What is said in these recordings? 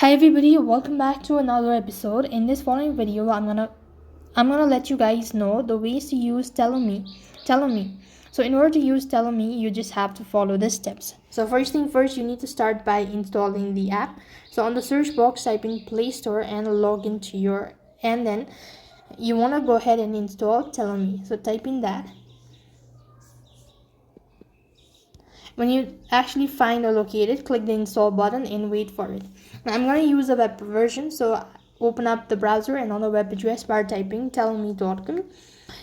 Hi everybody, welcome back to another episode. In this following video, I'm gonna let you guys know the ways to use Tellonym. So in order to use Tellonym, you just have to follow the steps. So first thing first, you need to start by installing the app. So on the search box, type in Play Store and log into and then you wanna go ahead and install Tellonym. So type in that. When you actually find or locate it, click the install button and wait for it. Now I'm going to use a web version, so open up the browser and on the web address bar typing TellMe.com,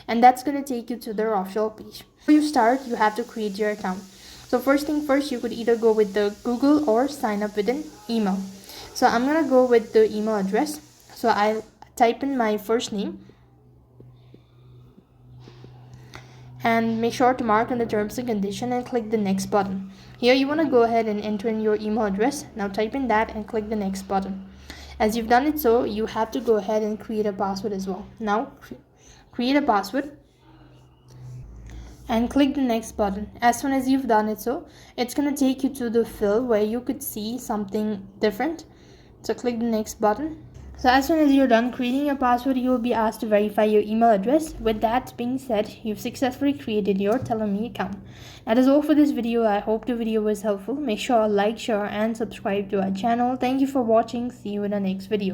and that's going to take you to their official page. Before you start, you have to create your account. So first thing first, you could either go with the Google or sign up with an email. So I'm going to go with the email address. So I'll type in my first name and make sure to mark on the terms and condition and click the next button. Here you want to go ahead and enter in your email address. Now type in that and click the next button. As you've done it, so you have to go ahead and create a password as well. Now create a password and click the next button. As soon as you've done it, so it's going to take you to the field where you could see something different. So click the next button. So as soon as you're done creating your password, you will be asked to verify your email address. With that being said, you've successfully created your TellMe account. That is all for this video. I hope the video was helpful. Make sure to like, share and subscribe to our channel. Thank you for watching. See you in the next video.